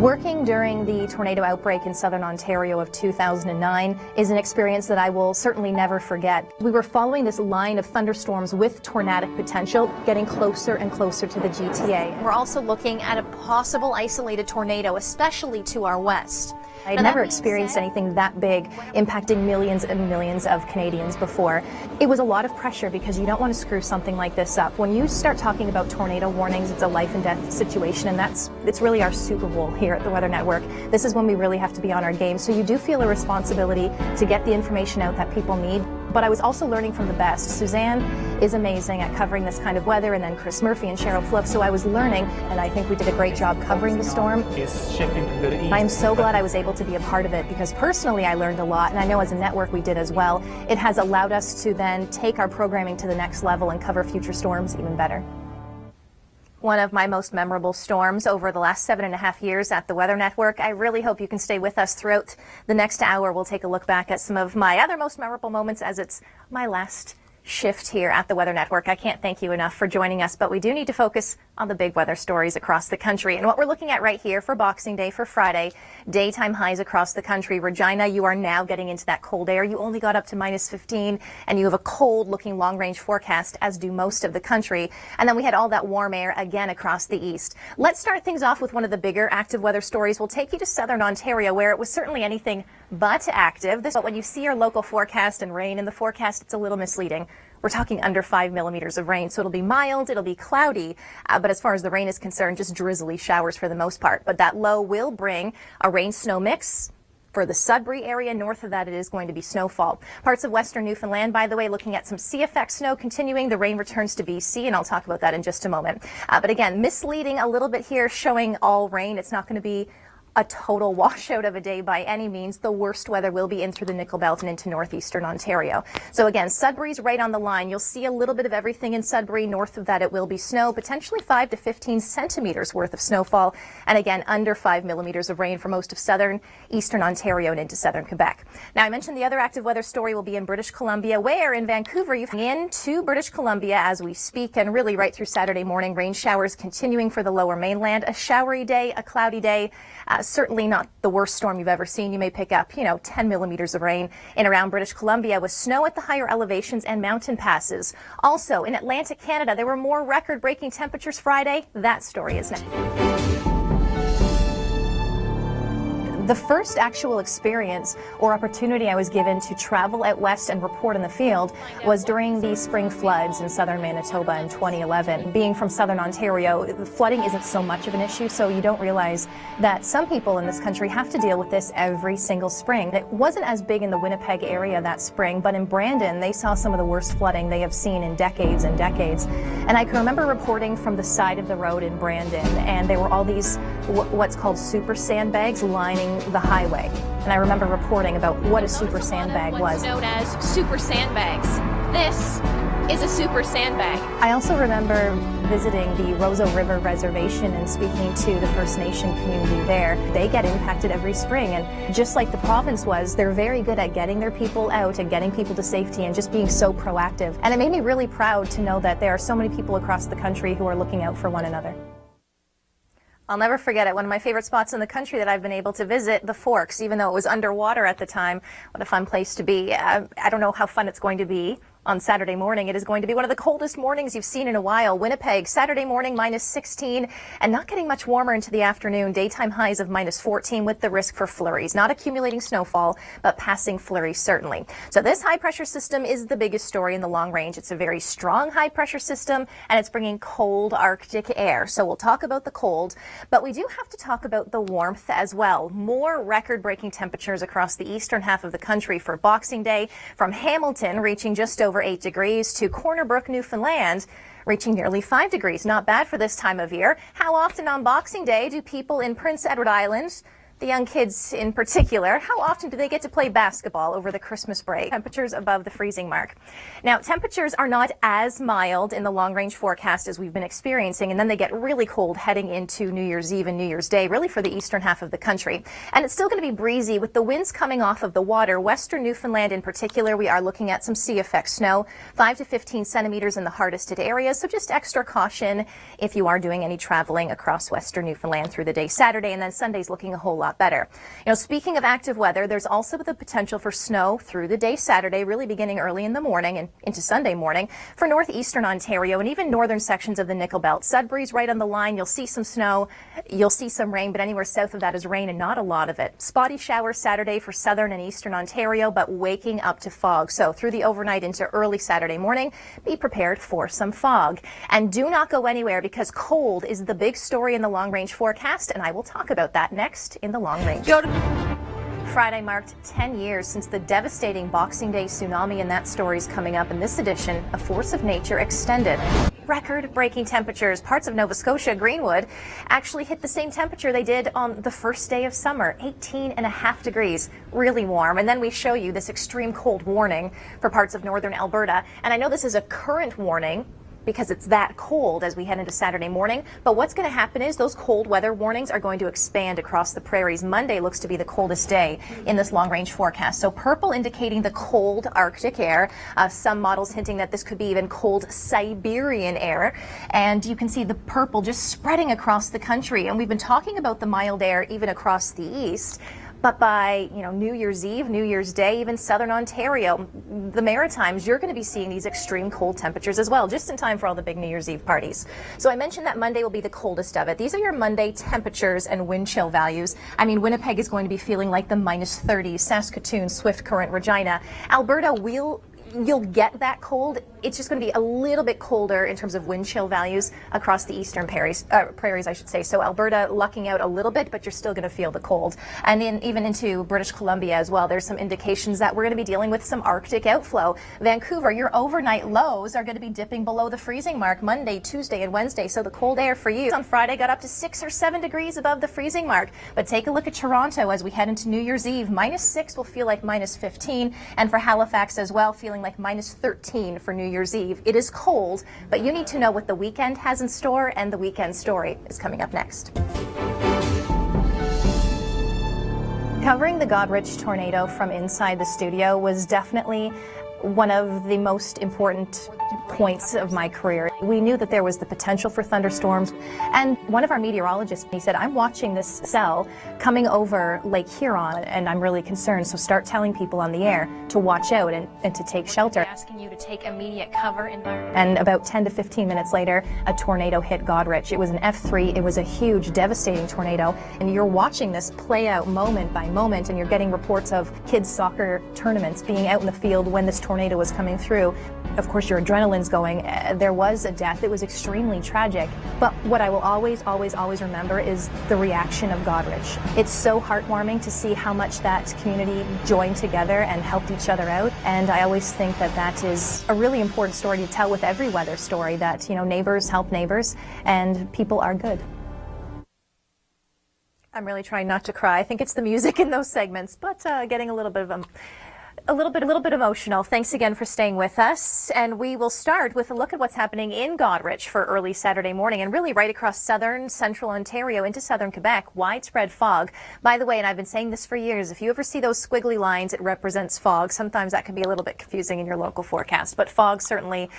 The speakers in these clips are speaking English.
Working during the tornado outbreak in southern Ontario of 2009 is an experience that I will certainly never forget. We were following this line of thunderstorms with tornadic potential, getting closer and closer to the GTA. We're also looking at a possible isolated tornado, especially to our west. I'd never experienced anything that big impacting millions and millions of Canadians before. It was a lot of pressure because you don't want to screw something like this up. When you start talking about tornado warnings, it's a life and death situation, and it's really our Super Bowl here at the Weather Network. This is when we really have to be on our game. So you do feel a responsibility to get the information out that people need. But I was also learning from the best. Suzanne is amazing at covering this kind of weather, and then Chris Murphy and Cheryl Fluff. So I was learning, and I think we did a great job covering the storm. It's shifting to the east. I'm so glad I was able to be a part of it because personally I learned a lot, and I know as a network we did as well. It has allowed us to then take our programming to the next level and cover future storms even better. One of my most memorable storms over the last 7.5 years at the Weather Network. I really hope you can stay with us throughout the next hour. We'll take a look back at some of my other most memorable moments as it's my last shift here at the Weather Network. I can't thank you enough for joining us, but we do need to focus on the big weather stories across the country. And what we're looking at right here for Boxing Day, for Friday, daytime highs across the country. Regina, you are now getting into that cold air. You only got up to -15, and you have a cold looking long range forecast, as do most of the country. And then we had all that warm air again across the east. Let's start things off with one of the bigger active weather stories. We'll take you to southern Ontario, where it was certainly anything but active. But when you see your local forecast and rain in the forecast, it's a little misleading. We're talking under 5 millimeters of rain, so it'll be mild, it'll be cloudy, but as far as the rain is concerned, just drizzly showers for the most part. But that low will bring a rain-snow mix. For the Sudbury area, north of that, it is going to be snowfall. Parts of western Newfoundland, by the way, looking at some sea-effect snow continuing. The rain returns to BC, and I'll talk about that in just a moment. But again, misleading a little bit here, showing all rain. It's not going to be a total washout of a day by any means. The worst weather will be in through the Nickel Belt and into northeastern Ontario. So again, Sudbury's right on the line. You'll see a little bit of everything in Sudbury. North of that, it will be snow, potentially 5 to 15 centimeters worth of snowfall. And again, under 5 millimeters of rain for most of southern, eastern Ontario and into southern Quebec. Now, I mentioned the other active weather story will be in British Columbia, where in Vancouver, you've into British Columbia as we speak, and really right through Saturday morning, rain showers continuing for the lower mainland. A showery day, a cloudy day. Certainly not the worst storm you've ever seen. You may pick up, 10 millimeters of rain in around British Columbia with snow at the higher elevations and mountain passes. Also, in Atlantic Canada, there were more record-breaking temperatures Friday. That story is next. The first actual experience or opportunity I was given to travel out west and report in the field was during the spring floods in southern Manitoba in 2011. Being from southern Ontario, the flooding isn't so much of an issue, so you don't realize that some people in this country have to deal with this every single spring. It wasn't as big in the Winnipeg area that spring, but in Brandon, they saw some of the worst flooding they have seen in decades and decades. And I can remember reporting from the side of the road in Brandon, and there were all these what's called super sandbags lining the highway. And I remember reporting about what a super sandbag was. Known as super sandbags. This is a super sandbag. I also remember visiting the Roseau River Reservation and speaking to the First Nation community there. They get impacted every spring, and just like the province was, they're very good at getting their people out and getting people to safety and just being so proactive. And it made me really proud to know that there are so many people across the country who are looking out for one another. I'll never forget it. One of my favorite spots in the country that I've been able to visit, the Forks, even though it was underwater at the time. What a fun place to be. I don't know how fun it's going to be on Saturday morning. It is going to be one of the coldest mornings you've seen in a while. Winnipeg, Saturday morning, -16, and not getting much warmer into the afternoon. Daytime highs of -14 with the risk for flurries. Not accumulating snowfall, but passing flurries certainly. So this high pressure system is the biggest story in the long range. It's a very strong high pressure system, and it's bringing cold Arctic air. So we'll talk about the cold, but we do have to talk about the warmth as well. More record-breaking temperatures across the eastern half of the country for Boxing Day, from Hamilton reaching just over 8 degrees to Corner Brook, Newfoundland, reaching nearly 5 degrees. Not bad for this time of year. How often on Boxing Day do people in Prince Edward Island the young kids in particular, how often do they get to play basketball over the Christmas break? Temperatures above the freezing mark. Now, temperatures are not as mild in the long-range forecast as we've been experiencing, and then they get really cold heading into New Year's Eve and New Year's Day, really for the eastern half of the country. And it's still going to be breezy with the winds coming off of the water. Western Newfoundland in particular, we are looking at some sea effect snow, 5 to 15 centimeters in the hardest hit areas, so just extra caution if you are doing any traveling across Western Newfoundland through the day Saturday, and then Sunday's looking a whole lot better. You know, speaking of active weather, there's also the potential for snow through the day Saturday, really beginning early in the morning and into Sunday morning for northeastern Ontario and even northern sections of the Nickel Belt. Sudbury's right on the line. You'll see some snow, you'll see some rain, but anywhere south of that is rain and not a lot of it. Spotty showers Saturday for southern and eastern Ontario, but waking up to fog. So through the overnight into early Saturday morning, be prepared for some fog. And do not go anywhere because cold is the big story in the long-range forecast, and I will talk about that next in the long range. Friday marked 10 years since the devastating Boxing Day tsunami, and that story's coming up in this edition of Force of Nature Extended. Record-breaking temperatures. Parts of Nova Scotia, Greenwood, actually hit the same temperature they did on the first day of summer, 18.5 degrees, really warm. And then we show you this extreme cold warning for parts of northern Alberta. And I know this is a current warning because it's that cold as we head into Saturday morning. But what's going to happen is those cold weather warnings are going to expand across the prairies. Monday looks to be the coldest day in this long-range forecast. So purple indicating the cold Arctic air. Some models hinting that this could be even cold Siberian air. And you can see the purple just spreading across the country. And we've been talking about the mild air even across the east. But by, New Year's Eve, New Year's Day, even southern Ontario, the Maritimes, you're going to be seeing these extreme cold temperatures as well, just in time for all the big New Year's Eve parties. So I mentioned that Monday will be the coldest of it. These are your Monday temperatures and wind chill values. I mean, Winnipeg is going to be feeling like the minus 30s, Saskatoon, Swift Current, Regina. Alberta you'll get that cold. It's just going to be a little bit colder in terms of wind chill values across the eastern prairies, I should say. So Alberta lucking out a little bit, but you're still going to feel the cold. And even into British Columbia as well, there's some indications that we're going to be dealing with some Arctic outflow. Vancouver, your overnight lows are going to be dipping below the freezing mark Monday, Tuesday, and Wednesday. So the cold air for you on Friday got up to 6 or 7 degrees above the freezing mark. But take a look at Toronto as we head into New Year's Eve. -6 will feel like -15. And for Halifax as well, feeling like -13 for New Year's Eve. It is cold, but you need to know what the weekend has in store, and the weekend story is coming up next. Covering the Godrich tornado from inside the studio was definitely one of the most important points of my career. We knew that there was the potential for thunderstorms, and one of our meteorologists, he said, I'm watching this cell coming over Lake Huron and I'm really concerned, so start telling people on the air to watch out and to take shelter. Asking you to take immediate cover. And about 10 to 15 minutes later, a tornado hit Godrich. It was an F3, it was a huge, devastating tornado, and you're watching this play out moment by moment, and you're getting reports of kids' soccer tournaments being out in the field when this tornado was coming through. Of course, your adrenaline's going. There was a death. It was extremely tragic. But what I will always, always, always remember is the reaction of Godrich. It's so heartwarming to see how much that community joined together and helped each other out. And I always think that that is a really important story to tell with every weather story, that, neighbors help neighbors and people are good. I'm really trying not to cry. I think it's the music in those segments, but getting a little bit emotional. Thanks again for staying with us. And we will start with a look at what's happening in Godrich for early Saturday morning, and really right across southern central Ontario into southern Quebec. Widespread fog. By the way, and I've been saying this for years, if you ever see those squiggly lines, it represents fog. Sometimes that can be a little bit confusing in your local forecast, but fog certainly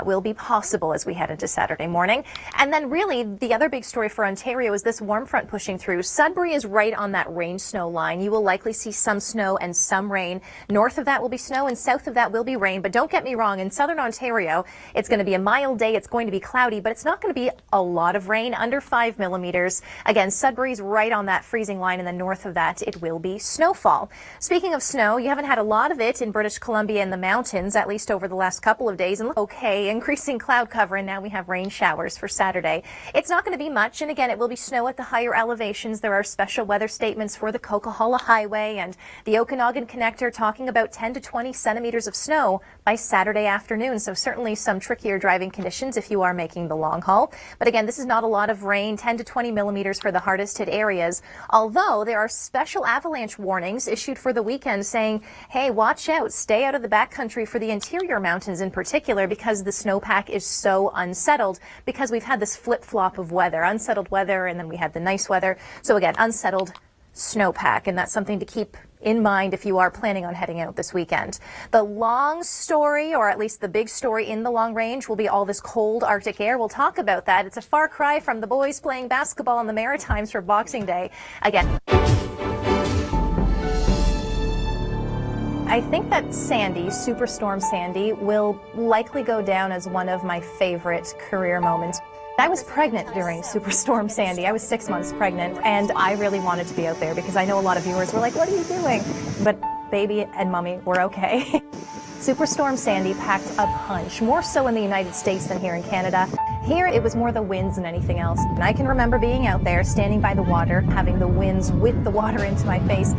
will be possible as we head into Saturday morning. And then really the other big story for Ontario is this warm front pushing through. Sudbury is right on that rain-snow line. You will likely see some snow and some rain. North of that will be snow and south of that will be rain. But don't get me wrong, in southern Ontario, it's going to be a mild day. It's going to be cloudy, but it's not going to be a lot of rain, under 5 millimeters. Again, Sudbury's right on that freezing line, and then north of that, it will be snowfall. Speaking of snow, you haven't had a lot of it in British Columbia and the mountains, at least over the last couple of days. And look, okay, increasing cloud cover, and now we have rain showers for Saturday. It's not going to be much, and again, it will be snow at the higher elevations. There are special weather statements for the Coquihalla Highway and the Okanagan Connector talking about about 10 to 20 centimeters of snow by Saturday afternoon. So certainly some trickier driving conditions if you are making the long haul. But again, this is not a lot of rain, 10 to 20 millimeters for the hardest hit areas. Although there are special avalanche warnings issued for the weekend saying, hey, watch out, stay out of the backcountry for the interior mountains in particular because the snowpack is so unsettled because we've had this flip-flop of weather, unsettled weather, and then we had the nice weather. So again, unsettled snowpack, and that's something to keep in mind if you are planning on heading out this weekend. The long story, or at least the big story in the long range, will be all this cold Arctic air. We'll talk about that. It's a far cry from the boys playing basketball in the Maritimes for Boxing Day. Again, I think that Sandy, Superstorm Sandy, will likely go down as one of my favorite career moments. I was pregnant during Superstorm Sandy. I was 6 months pregnant, and I really wanted to be out there because I know a lot of viewers were like, what are you doing? But baby and mommy were okay. Superstorm Sandy packed a punch, more so in the United States than here in Canada. Here, it was more the winds than anything else. And I can remember being out there, standing by the water, having the winds whip the water into my face.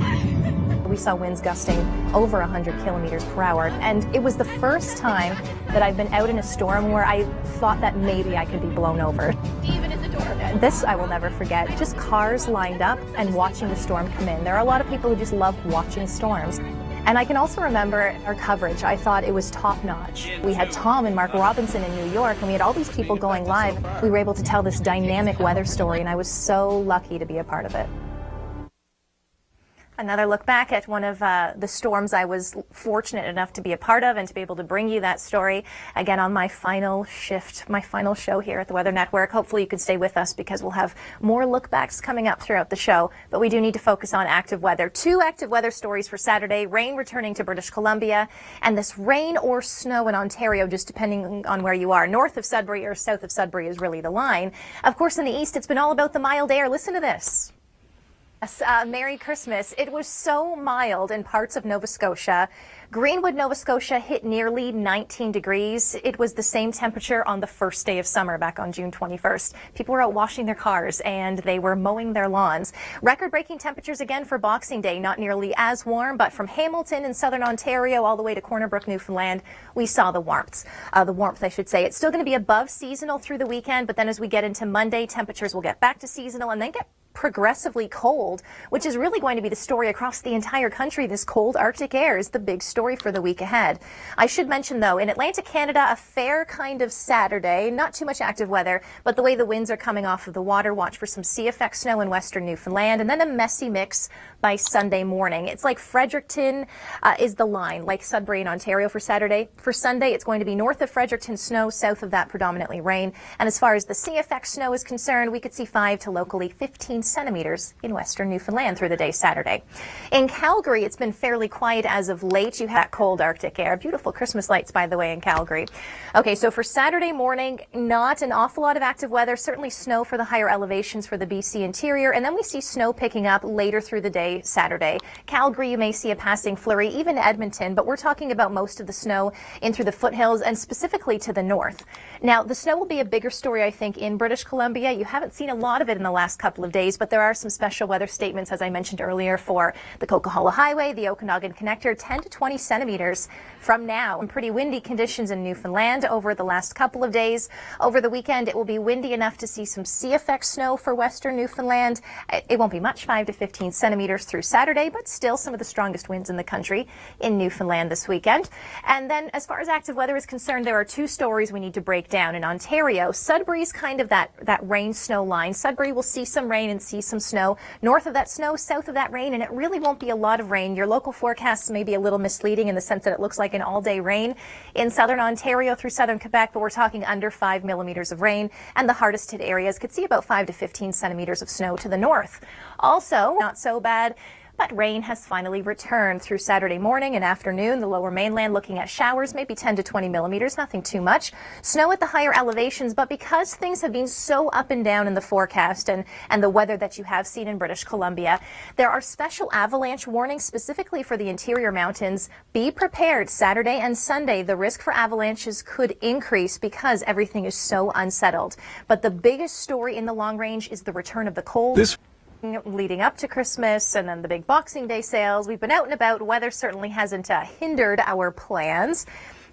We saw winds gusting over 100 kilometers per hour. And it was the first time that I've been out in a storm where I thought that maybe I could be blown over. Steven is adorable. This I will never forget. Just cars lined up and watching the storm come in. There are a lot of people who just love watching storms. And I can also remember our coverage. I thought it was top-notch. We had Tom and Mark Robinson in New York, and we had all these people going live. We were able to tell this dynamic weather story, and I was so lucky to be a part of it. Another look back at one of the storms I was fortunate enough to be a part of and to be able to bring you that story again on my final shift, my final show here at the Weather Network. Hopefully you can stay with us because we'll have more look backs coming up throughout the show. But we do need to focus on active weather. 2 active weather stories for Saturday. Rain returning to British Columbia, and this rain or snow in Ontario, just depending on where you are. North of Sudbury or south of Sudbury is really the line. Of course, in the east, it's been all about the mild air. Listen to this. Merry Christmas. It was so mild in parts of Nova Scotia. Greenwood, Nova Scotia hit nearly 19 degrees. It was the same temperature on the first day of summer back on June 21st. People were out washing their cars and they were mowing their lawns. Record-breaking temperatures again for Boxing Day, not nearly as warm, but from Hamilton in southern Ontario all the way to Corner Brook, Newfoundland, we saw the warmth. I should say. It's still going to be above seasonal through the weekend, but then as we get into Monday, temperatures will get back to seasonal and then get progressively cold, which is really going to be the story across the entire country. This cold Arctic air is the big story for the week ahead. I should mention, though, in Atlantic Canada, a fair kind of Saturday, not too much active weather, but the way the winds are coming off of the water, watch for some sea effect snow in western Newfoundland, and then a messy mix by Sunday morning. It's like Fredericton is the line, like Sudbury in Ontario for Saturday. For Sunday, it's going to be north of Fredericton snow, south of that predominantly rain. And as far as the sea effect snow is concerned, we could see 5 to locally 15 centimeters in western Newfoundland through the day Saturday. In Calgary, it's been fairly quiet as of late. You have that cold Arctic air. Beautiful Christmas lights, by the way, in Calgary. Okay, so for Saturday morning, not an awful lot of active weather, certainly snow for the higher elevations for the BC interior, and then we see snow picking up later through the day Saturday. Calgary, you may see a passing flurry, even Edmonton, but we're talking about most of the snow in through the foothills and specifically to the north. Now, the snow will be a bigger story, I think, in British Columbia. You haven't seen a lot of it in the last couple of days, but there are some special weather statements, as I mentioned earlier, for the Coquihalla Highway, the Okanagan Connector, 10 to 20 centimeters from now. And pretty windy conditions in Newfoundland over the last couple of days. Over the weekend, it will be windy enough to see some sea effect snow for western Newfoundland. It won't be much, 5 to 15 centimeters through Saturday, but still some of the strongest winds in the country in Newfoundland this weekend. And then as far as active weather is concerned, there are 2 stories we need to break down. In Ontario, Sudbury's kind of that rain-snow line. Sudbury will see some rain and see some snow. North of that snow, south of that rain, and it really won't be a lot of rain. Your local forecasts may be a little misleading in the sense that it looks like an all-day rain in southern Ontario through southern Quebec, but we're talking under 5 millimeters of rain, and the hardest hit areas could see about 5 to 15 centimeters of snow to the north. Also, not so bad, but rain has finally returned through Saturday morning and afternoon. The lower mainland looking at showers, maybe 10 to 20 millimeters, nothing too much. Snow at the higher elevations, but because things have been so up and down in the forecast and the weather that you have seen in British Columbia, there are special avalanche warnings specifically for the interior mountains. Be prepared Saturday and Sunday. The risk for avalanches could increase because everything is so unsettled. But the biggest story in the long range is the return of the cold. leading up to Christmas and then the big Boxing Day sales. We've been out and about. Weather certainly hasn't hindered our plans.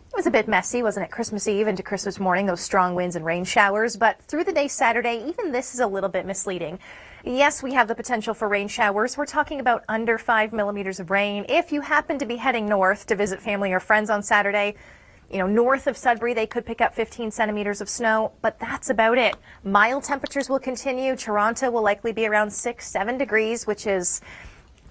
It was a bit messy, wasn't it? Christmas Eve into Christmas morning, those strong winds and rain showers. But through the day Saturday, even this is a little bit misleading. Yes, we have the potential for rain showers. We're talking about under 5 millimeters of rain. If you happen to be heading north to visit family or friends on Saturday, north of Sudbury, they could pick up 15 centimeters of snow, but that's about it. Mild temperatures will continue. Toronto will likely be around 6-7 degrees, which is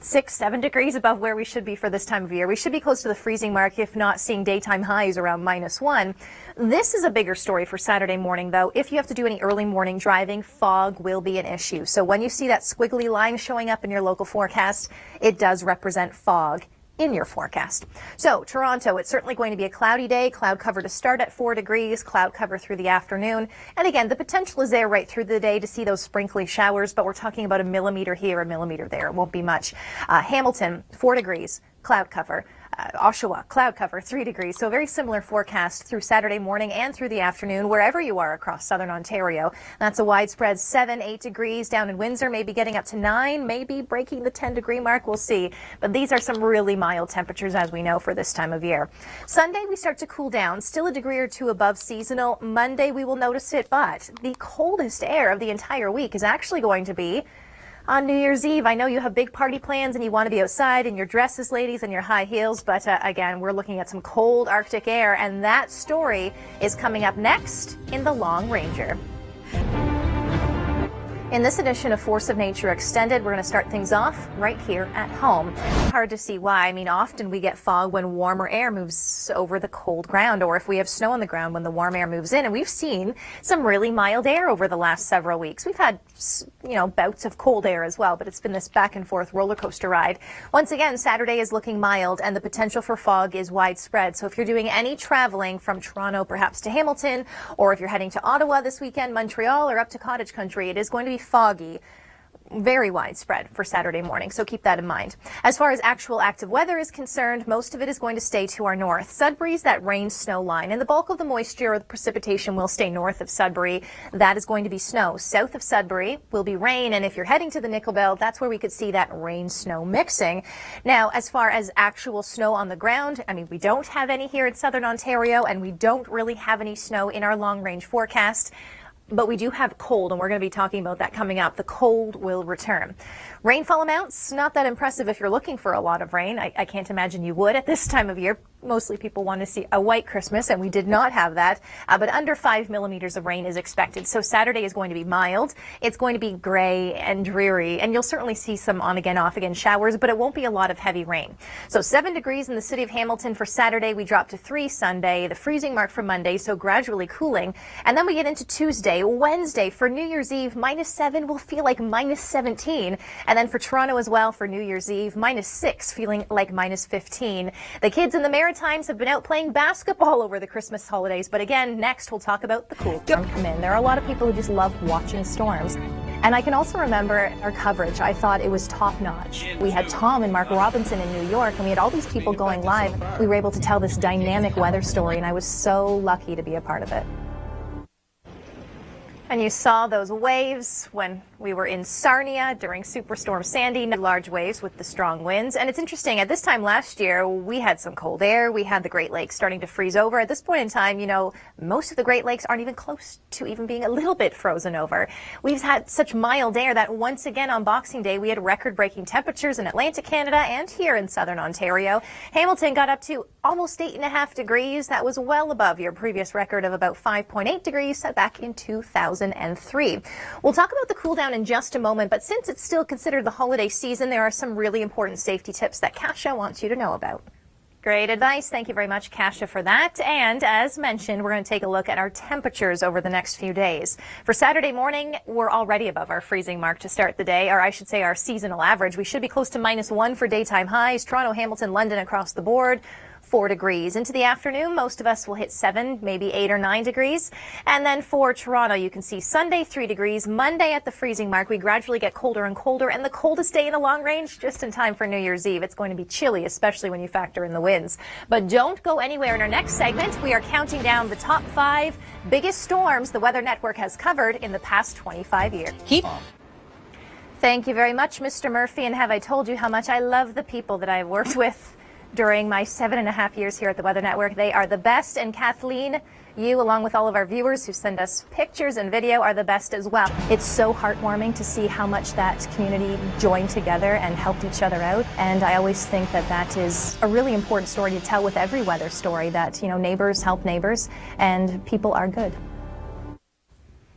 6-7 degrees above where we should be for this time of year. We should be close to the freezing mark, if not seeing daytime highs around -1. This is a bigger story for Saturday morning, though. If you have to do any early morning driving, fog will be an issue. So when you see that squiggly line showing up in your local forecast, it does represent fog in your forecast. So Toronto, it's certainly going to be a cloudy day. Cloud cover to start at 4 degrees, cloud cover through the afternoon. And again, the potential is there right through the day to see those sprinkly showers, but we're talking about a millimeter here, a millimeter there. It won't be much. Hamilton, 4 degrees, cloud cover. Oshawa, cloud cover, 3 degrees. So a very similar forecast through Saturday morning and through the afternoon, wherever you are across southern Ontario. That's a widespread 7-8 degrees down in Windsor, maybe getting up to 9, maybe breaking the 10-degree mark. We'll see. But these are some really mild temperatures, as we know, for this time of year. Sunday, we start to cool down, still a degree or two above seasonal. Monday, we will notice it, but the coldest air of the entire week is actually going to be on New Year's Eve. I know you have big party plans and you want to be outside in your dresses, ladies, and your high heels, but again, we're looking at some cold Arctic air, and that story is coming up next in the Long Ranger. In this edition of Force of Nature Extended, we're going to start things off right here at home. Hard to see why. I mean, often we get fog when warmer air moves over the cold ground, or if we have snow on the ground when the warm air moves in. And we've seen some really mild air over the last several weeks. We've had, bouts of cold air as well, but it's been this back and forth roller coaster ride. Once again, Saturday is looking mild and the potential for fog is widespread. So if you're doing any traveling from Toronto, perhaps to Hamilton, or if you're heading to Ottawa this weekend, Montreal, or up to Cottage Country, it is going to be foggy, very widespread for Saturday morning, so keep that in mind. As far as actual active weather is concerned, most of it is going to stay to our north. Sudbury's that rain-snow line, and the bulk of the moisture or the precipitation will stay north of Sudbury. That is going to be snow. South of Sudbury will be rain, and if you're heading to the Nickel Belt, that's where we could see that rain-snow mixing. Now, as far as actual snow on the ground, we don't have any here in southern Ontario, and we don't really have any snow in our long-range forecast. But we do have cold, and we're going to be talking about that coming up. The cold will return. Rainfall amounts, not that impressive if you're looking for a lot of rain. I can't imagine you would at this time of year. Mostly people want to see a white Christmas, and we did not have that. But under 5 millimeters of rain is expected. So Saturday is going to be mild. It's going to be gray and dreary, and you'll certainly see some on-again, off-again showers, but it won't be a lot of heavy rain. So 7 degrees in the city of Hamilton for Saturday. We drop to 3 Sunday, the freezing mark for Monday, so gradually cooling. And then we get into Tuesday. Wednesday for New Year's Eve, -7 will feel like -17. And then for Toronto as well for New Year's Eve, -6, feeling like -15. The kids in the Maritimes have been out playing basketball over the Christmas holidays. But again, next we'll talk about the cool storm come in. There are a lot of people who just love watching storms. And I can also remember our coverage. I thought it was top notch. We had Tom and Mark Robinson in New York, and we had all these people going live. We were able to tell this dynamic weather story, and I was so lucky to be a part of it. And you saw those waves when we were in Sarnia during Superstorm Sandy, large waves with the strong winds. And it's interesting, at this time last year, we had some cold air. We had the Great Lakes starting to freeze over. At this point in time, most of the Great Lakes aren't even close to even being a little bit frozen over. We've had such mild air that once again on Boxing Day, we had record-breaking temperatures in Atlantic Canada and here in southern Ontario. Hamilton got up to almost 8.5 degrees. That was well above your previous record of about 5.8 degrees set back in 2003. We'll talk about the cool down in just a moment, but since it's still considered the holiday season, there are some really important safety tips that Kasia wants you to know about. Great advice. Thank you very much, Kasia, for that. And as mentioned, we're going to take a look at our temperatures over the next few days. For Saturday morning, we're already above our freezing mark to start the day, or I should say our seasonal average. We should be close to -1 for daytime highs. Toronto, Hamilton, London across the board. 4 degrees. Into the afternoon, most of us will hit 7, maybe 8 or 9 degrees. And then for Toronto, you can see Sunday 3 degrees. Monday at the freezing mark, we gradually get colder and colder. And the coldest day in the long range, just in time for New Year's Eve. It's going to be chilly, especially when you factor in the winds. But don't go anywhere. In our next segment, we are counting down the top 5 biggest storms the Weather Network has covered in the past 25 years. Thank you very much, Mr. Murphy, and have I told you how much I love the people that I've worked with during my 7.5 years here at the Weather Network. They are the best, and Kathleen, you, along with all of our viewers who send us pictures and video, are the best as well. It's so heartwarming to see how much that community joined together and helped each other out, and I always think that that is a really important story to tell with every weather story, that, you know, neighbors help neighbors, and people are good.